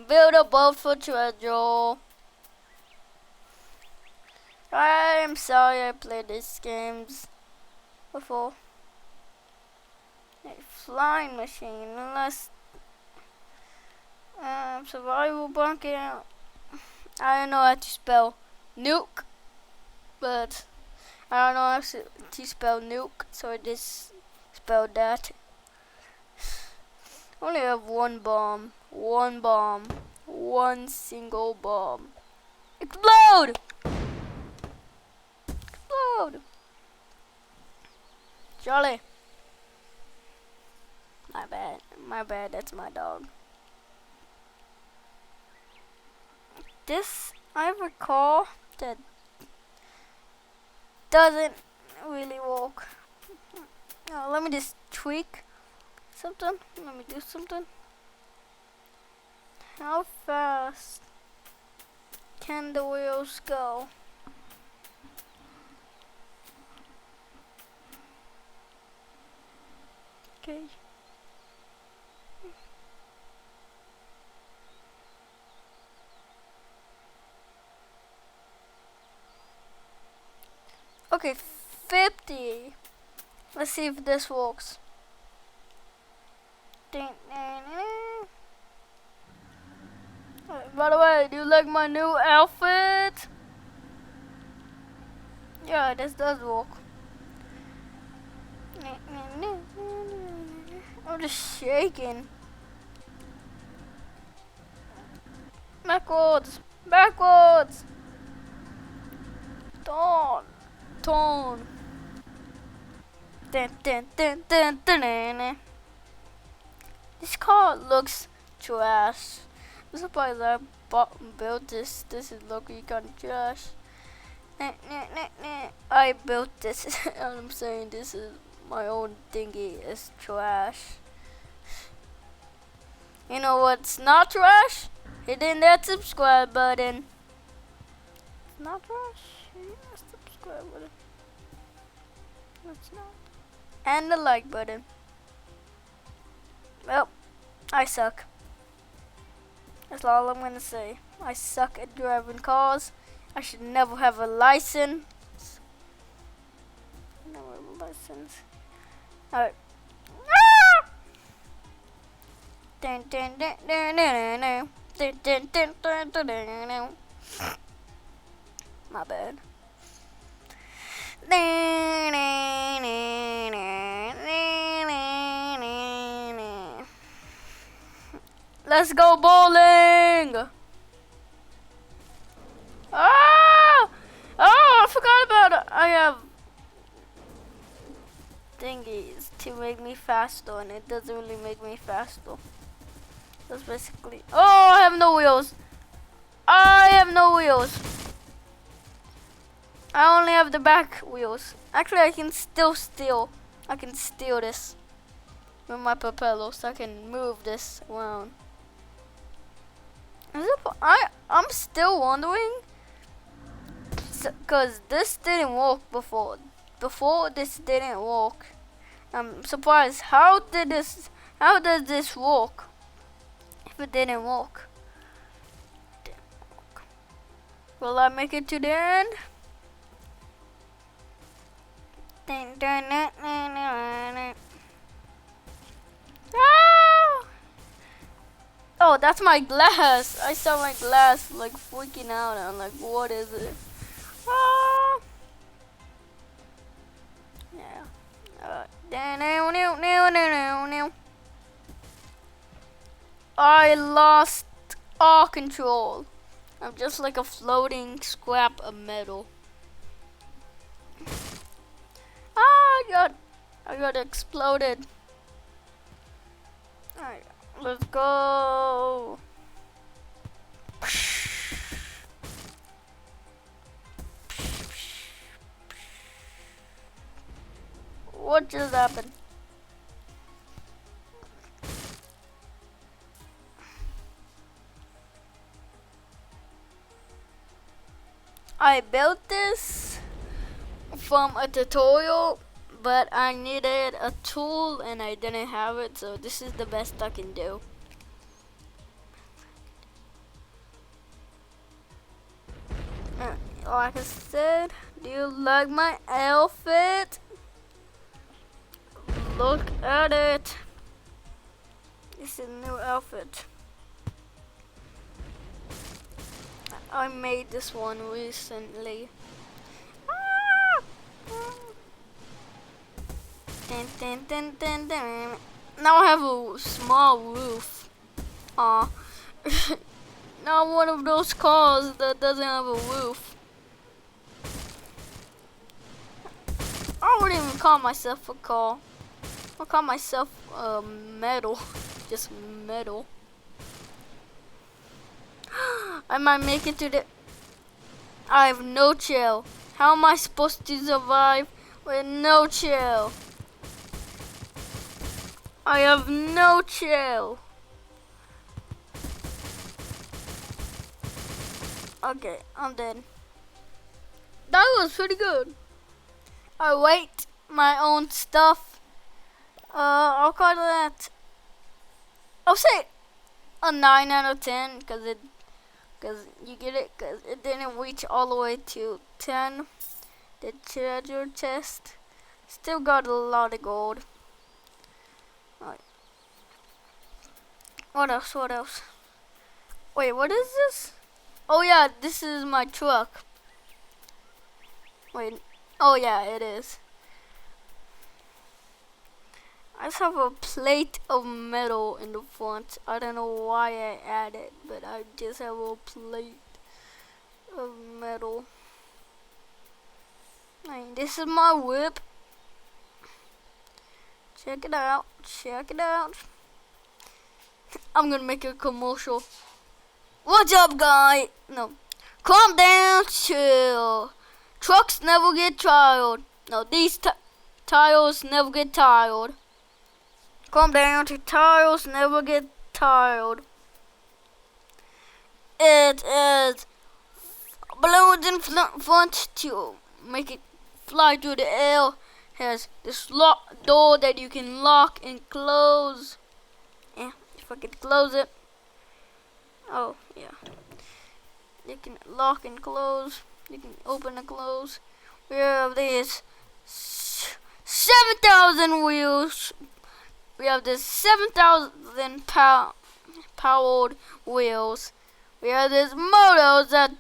build a boat for treasure. I'm sorry I played these games before. A flying machine, unless survival bunker. I don't know how to spell nuke, but I don't know how to spell nuke, so I just spelled that. Only have one bomb. One single bomb. Explode! Explode! Charlie. My bad, that's my dog. This, I recall, that doesn't really work. Let me just tweak something. Let me do something. How fast can the wheels go? Okay. Okay, 50. Let's see if this works. By the way, do you like my new outfit? Yeah, this does work. I'm just shaking. Backwards! Backwards! Tone! Tone! This car looks trash. I'm surprised I built this. This is looking kind of trash. I built this. I'm saying this is my own thingy. It's trash. You know what's not trash? Hitting that subscribe button. It's not trash. Hit that subscribe button. No, it's not. And the like button. Well, I suck. That's all I'm gonna say. I suck at driving cars. I should never have a license. Never have a license. Alright. My bad. Let's go bowling! Oh! Oh, I forgot about it. I have thingies to make me faster, and it doesn't really make me faster. That's basically. Oh, I have no wheels. I have no wheels. I only have the back wheels. Actually, I can still steal. I can steal this with my propeller, so I can move this around. I'm still wondering, cause this didn't work before. Before this didn't work. I'm surprised. How does this work? If it didn't work. Will I make it to the end? Oh, that's my glass. I saw my glass like freaking out. I'm like, what is it? Ah. Yeah. I lost all control. I'm just like a floating scrap of metal. Ah, I got exploded. Alright, let's go. What just happened? I built this from a tutorial, but I needed a tool and I didn't have it, so this is the best I can do. like I said, do you like my outfit? Look at it. This is a new outfit. I made this one recently. Now I have a small roof. Aw. Not one of those cars that doesn't have a roof. I wouldn't even call myself a car. I'll call myself metal. Just metal. I might make it to the... I have no chill. How am I supposed to survive with no chill? I have no chill. Okay, I'm dead. That was pretty good. I weight my own stuff. I'll call that... I'll say a 9 out of 10 because you get it, because it didn't reach all the way to 10. The treasure chest still got a lot of gold. Right. What else? What else? Wait, what is this? Oh yeah, this is my truck. Wait. Oh yeah, it is. I just have a plate of metal in the front. I don't know why I added, but I just have a plate of metal. And this is my whip. Check it out. Check it out. I'm gonna make a commercial. What's up, guy? No. Calm down, chill. Trucks never get tired. No, these tires never get tired. Calm down, tires never get tired. It is balloons in front to make it fly through the air. Has this door that you can lock and close. Yeah, if I could close it. Oh, yeah. You can lock and close. You can open and close. We have these 7,000 wheels. We have this 7,000 powered wheels. We have this motors that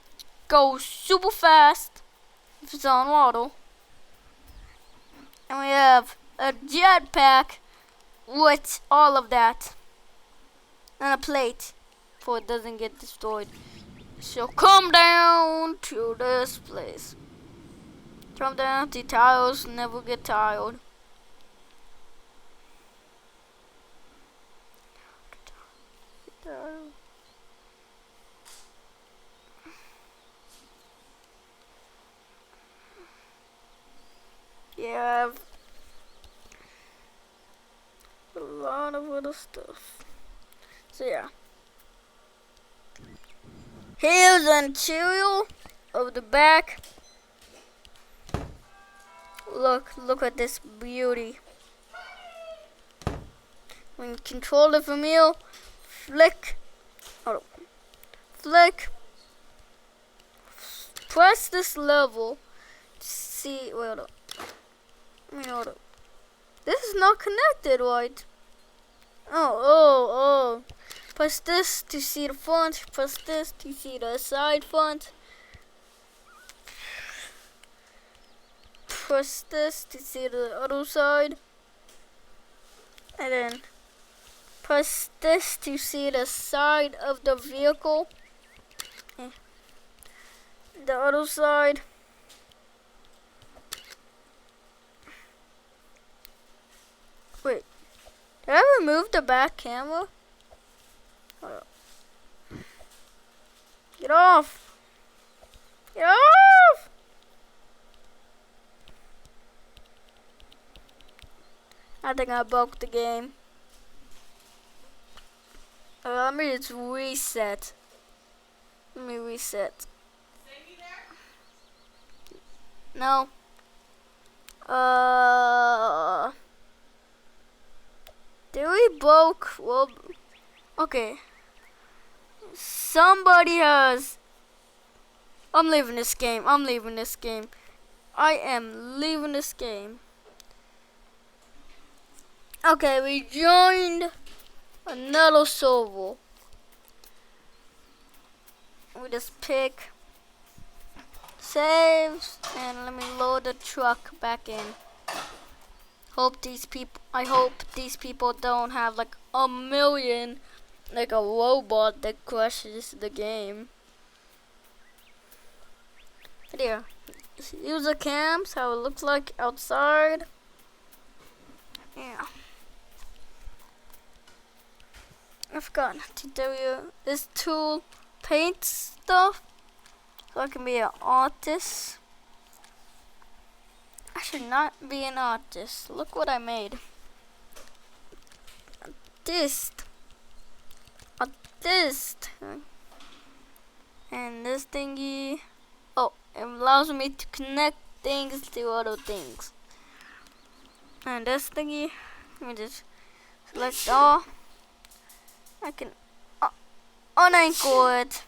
go super fast if it's on water. And we have a jetpack with all of that. And a plate so it doesn't get destroyed. So come down to this place. Come down, the tires never get tired. Yeah, I have a lot of other stuff. So yeah. Here's an interior of the back. Look at this beauty. When you control it from here, flick, press this level. See, wait up. Hold up. This is not connected, right? Oh. Press this to see the front. Press this to see the side front. Press this to see the other side. And then press this to see the side of the vehicle. The other side. Wait, did I remove the back camera? Hold up. Get off! Get off! I think I broke the game. Let me just reset. Let me reset. No. Did we broke? Well, okay. Somebody has I'm leaving this game. I'm leaving this game. I am leaving this game. Okay, we joined another server. We just pick saves and let me load the truck back in. I hope these people don't have like a million, like a robot that crashes the game. But here, user cams, how it looks like outside. Yeah. I forgot to tell you, this tool paints stuff, so I can be an artist. I should not be an artist. Look what I made. A disc. And this thingy. Oh, it allows me to connect things to other things. And this thingy, let me just select all. I can unanchor it.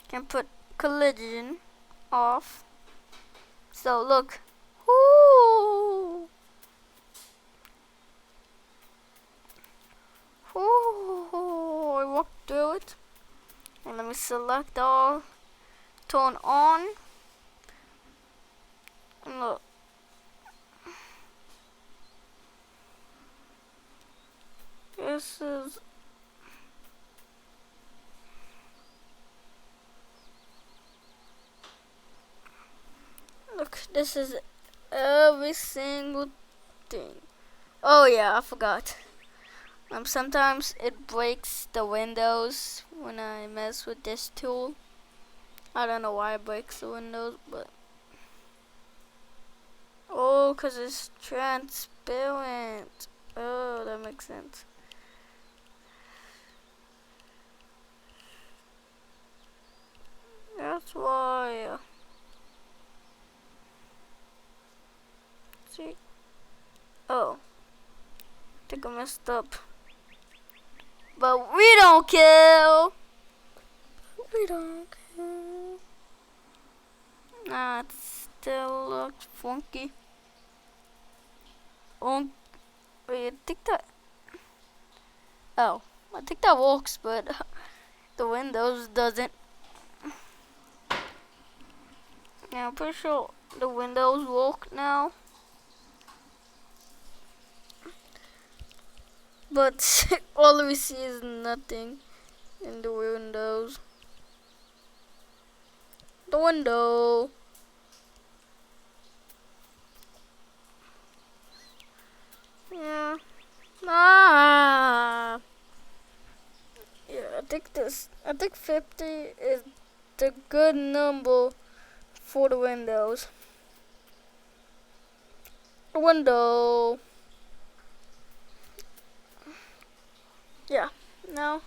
Can put collision off. So look. Woo! Woo! I walked through it. And let me select all. Turn on. And look. This is this is every single thing. Oh yeah, I forgot. Sometimes it breaks the windows when I mess with this tool. I don't know why it breaks the windows, but oh, 'cause it's transparent. Oh, that makes sense. That's why. See? Oh. I think I messed up. But we don't care. We don't care. Nah, it still looks funky. Wait, I think that. Oh, I think that works, but the Windows doesn't. Yeah, I'm pretty sure the Windows work now. But all we see is nothing in the windows. The window. Yeah. Yeah, I think 50 is the good number for the windows. The window. Yeah. Now,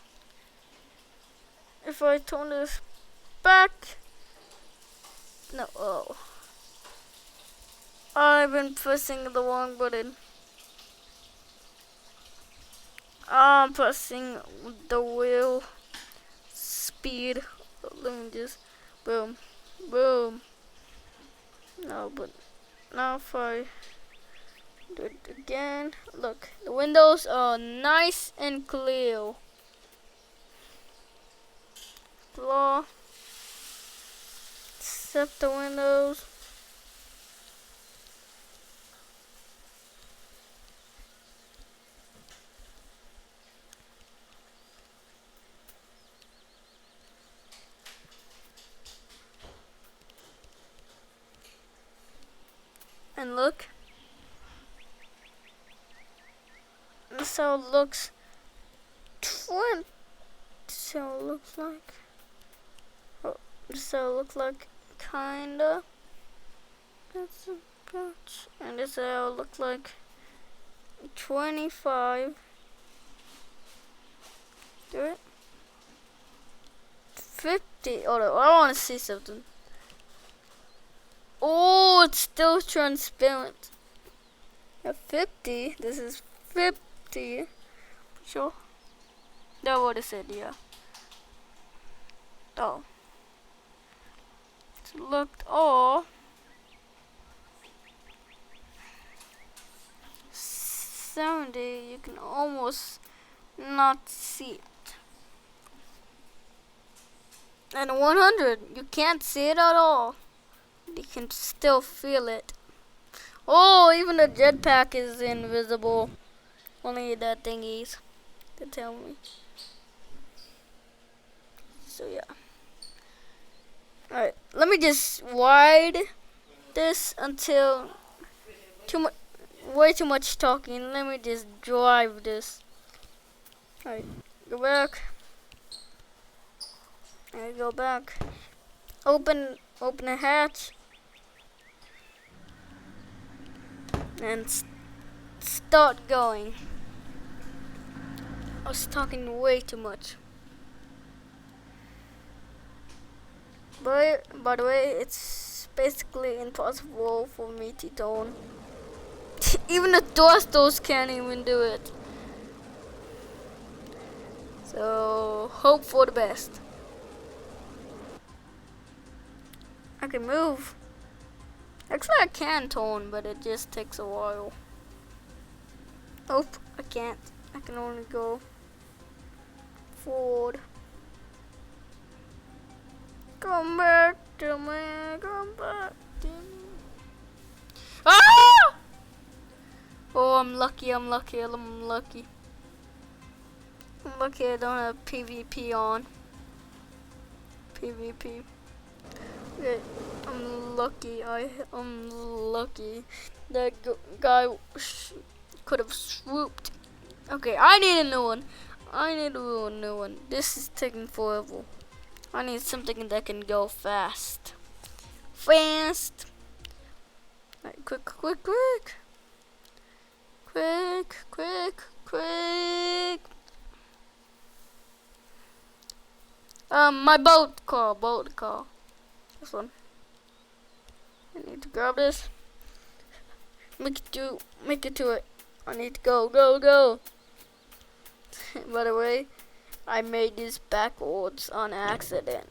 if I turn this back. No, oh. I've been pressing the wrong button. I'm pressing the wheel speed. Let me just boom, boom. No, but now if I do it again, look, the windows are nice and clear. Blur, set the windows. And look, this how it looks. This how it looks like. Oh, this how it looks like, kinda. That's a patch. And this how it looks like. 25. Do it. 50. Oh, no, I want to see something. Oh, it's still transparent. At 50, this is 50. Sure. That what it said, yeah. Oh. Select all. 70, you can almost not see it. And 100, you can't see it at all. You can still feel it. Oh, even the jetpack is invisible. Only the thingies to tell me. So yeah. Alright, let me just wide this until way too much talking. Let me just drive this. Alright, go back. Alright, go back. Open the hatch. And start going. I was talking way too much. But by the way, it's basically impossible for me to tone. Even the Thrusters can't even do it. So hope for the best. I can move. Actually, I can tone, but it just takes a while. Oh, I can't. I can only go forward. Come back to me, come back to me. Ah! Oh, I'm lucky, I'm lucky, I'm lucky. I'm lucky I don't have PvP on. PvP. Okay, I'm lucky, I'm lucky. That guy could have swooped. Okay, I need a new one. I need a new one. This is taking forever. I need something that can go fast. Fast! Right, quick, quick, quick! Quick, quick, quick! My boat car. This one. I need to grab this. Make it to it. I need to go, go, go! By the way, I made this backwards on accident.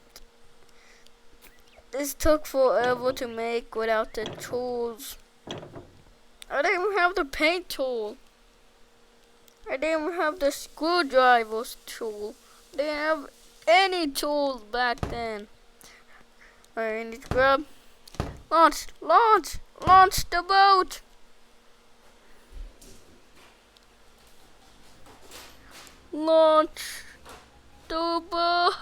This took forever to make without the tools. I didn't even have the paint tool. I didn't even have the screwdrivers tool. I didn't have any tools back then. Alright, I need to grab. Launch, launch, launch the boat. Launch the boat.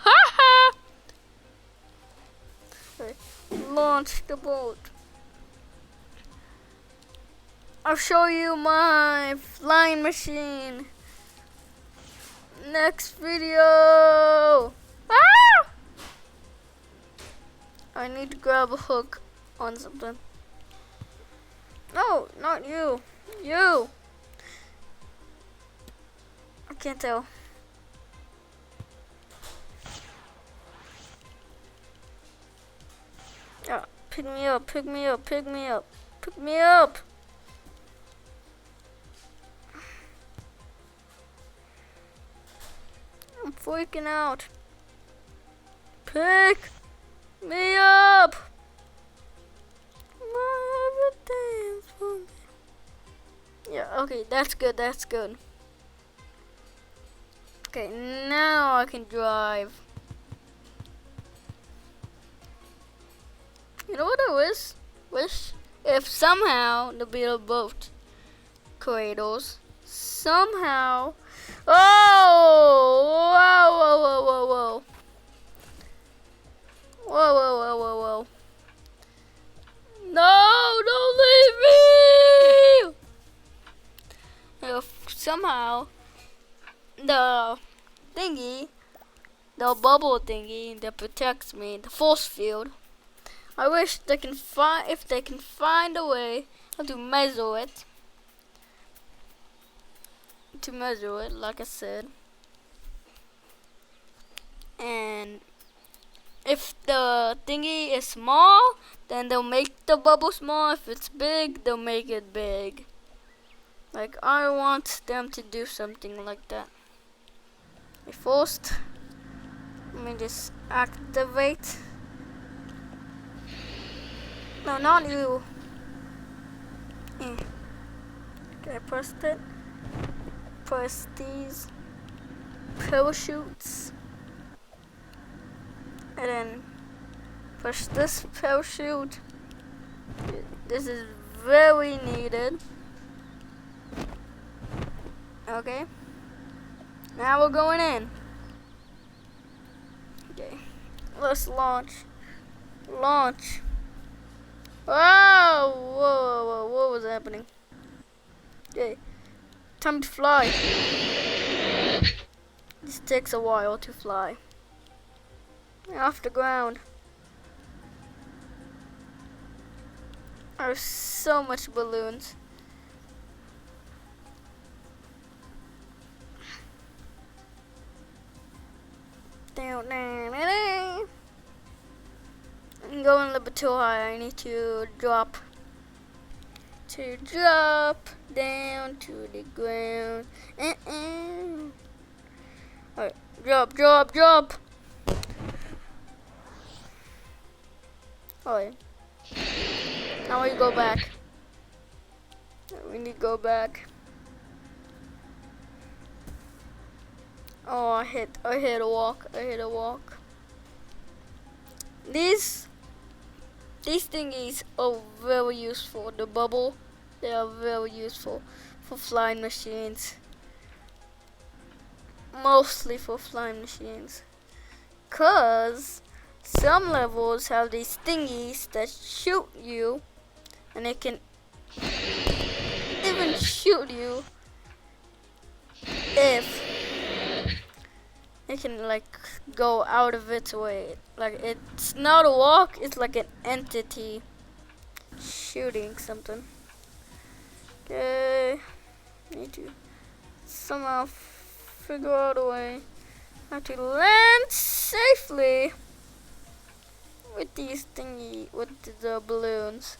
Right. Launch the boat. I'll show you my flying machine. Next video. Ah! I need to grab a hook on something. No, not you. You. I can't tell. Yeah, pick me up, pick me up, pick me up, pick me up. I'm freaking out. Pick me up. My everything's for me. Yeah, okay, that's good, that's good. Okay, now I can drive. You know what I wish? If somehow the Beetle boat creators somehow. Oh! Whoa! Whoa! Whoa! Whoa! Whoa! Whoa! Whoa! Whoa! Whoa! Whoa! No! Don't leave me! If somehow the thingy, the bubble thingy that protects me, the force field. I wish they can find if they can find a way to measure it. To measure it, like I said. And if the thingy is small, then they'll make the bubble small. If it's big, they'll make it big. Like I want them to do something like that. First, Let me just activate. No, not you. Okay, press it. Press these parachutes. And then push this parachute. This is very needed. Okay. Now we're going in. Okay. Let's launch. Launch. Oh! Whoa, whoa, what was happening? Okay. Time to fly. This takes a while to fly. Off the ground. There's so much balloons. Down, down, down. I'm going a little bit too high. I need to drop. To drop down to the ground. Alright, drop, drop, drop. Alright. Now we go back. We need to go back. Oh, I hit a walk. These thingies are very useful. The bubble, they are very useful for flying machines. Mostly for flying machines. Cause some levels have these thingies that shoot you, and they can even shoot you if it can like go out of its way. Like it's not a walk, it's like an entity shooting something. Okay, need to somehow figure out a way how to land safely with these with the balloons.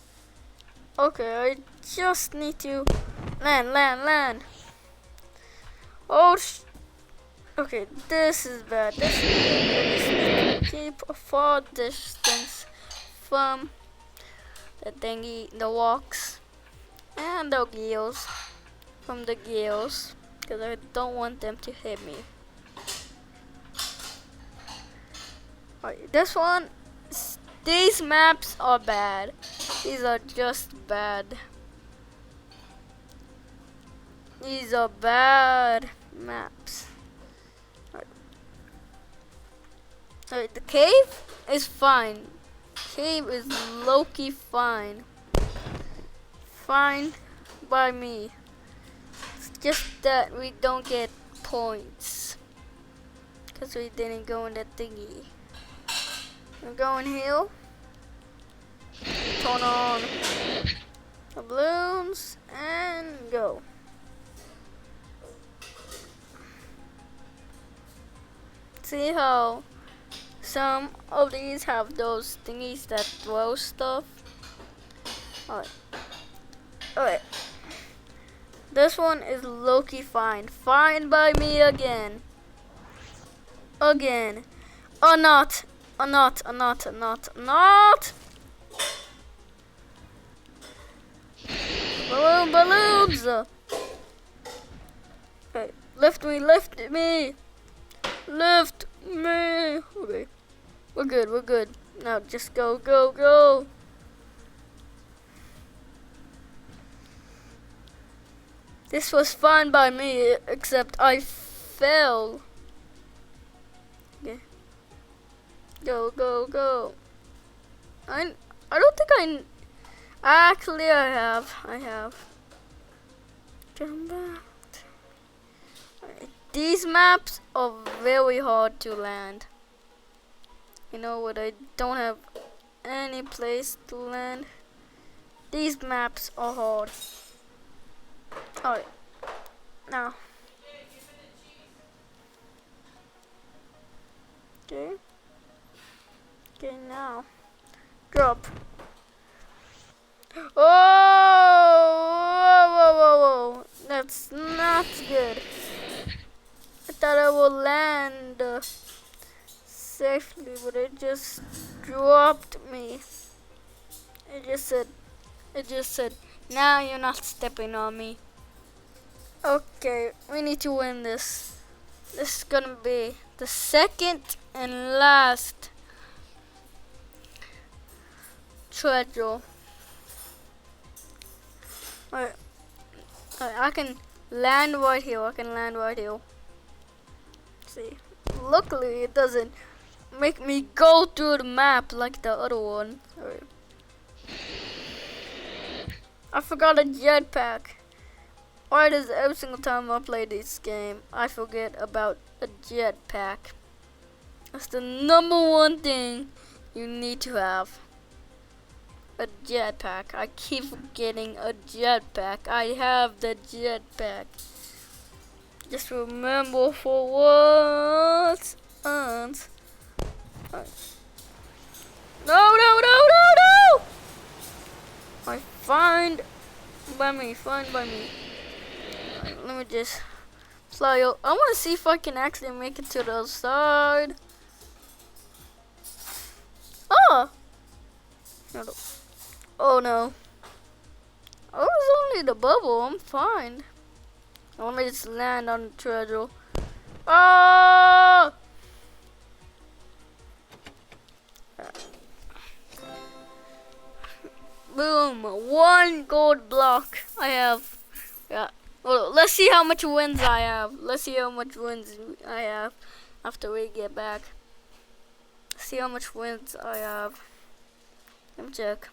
Okay, I just need to land. Oh, okay, this is bad. I just need to keep a far distance from the the walks, and the gills, from the gills, because I don't want them to hit me. Alright, this one, these maps are bad. These are just bad. These are bad maps. Alright, the cave is fine. Cave is low-key fine. Fine by me. It's just that we don't get points, because we didn't go in that thingy. We're going here. Turn on the balloons and go. See how some of these have those thingies that throw stuff? Alright. This one is low-key fine. Fine by me again. Again. Or not. Or not. Or not. Or not. Or not. Balloons. Okay. Lift me. Lift me. Lift me. Okay. We're good. We're good. Now just go. Go. Go. This was fine by me, except I fell. Okay. Go, go, go. I don't think actually I have. Jump back. Alright. These maps are very hard to land. You know what? I don't have any place to land. These maps are hard. Alright. Now. Okay. Okay, now. Drop. Oh! Whoa, whoa, whoa, whoa. That's not good. I thought I would land safely, but it just dropped me. It just said, now you're not stepping on me. Okay, we need to win this. This is gonna be the second and last treasure. Alright, I can land right here. See, luckily it doesn't make me go through the map like the other one. Alright. I forgot a jetpack. Why does every single time I play this game, I forget about a jetpack? That's the number one thing you need to have. A jetpack. I keep forgetting a jetpack. I have the jetpack. Just remember for once. No! Find by me. Let me just fly out. I want to see if I can actually make it to the other side. Oh! Oh no. Oh, it's only the bubble. I'm fine. I want to just land on the treasure. Oh! Boom! 1 gold block. I have. Yeah. Well, let's see how much wins I have. After we get back. See how much wins I have. Let me check.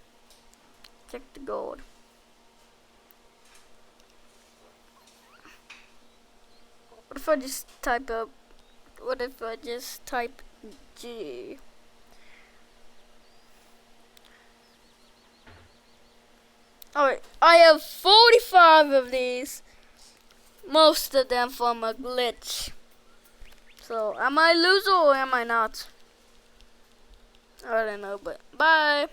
Check the gold. What if I just type G? Alright, I have 45 of these. Most of them from a glitch. So, am I loser or am I not? I don't know, but bye.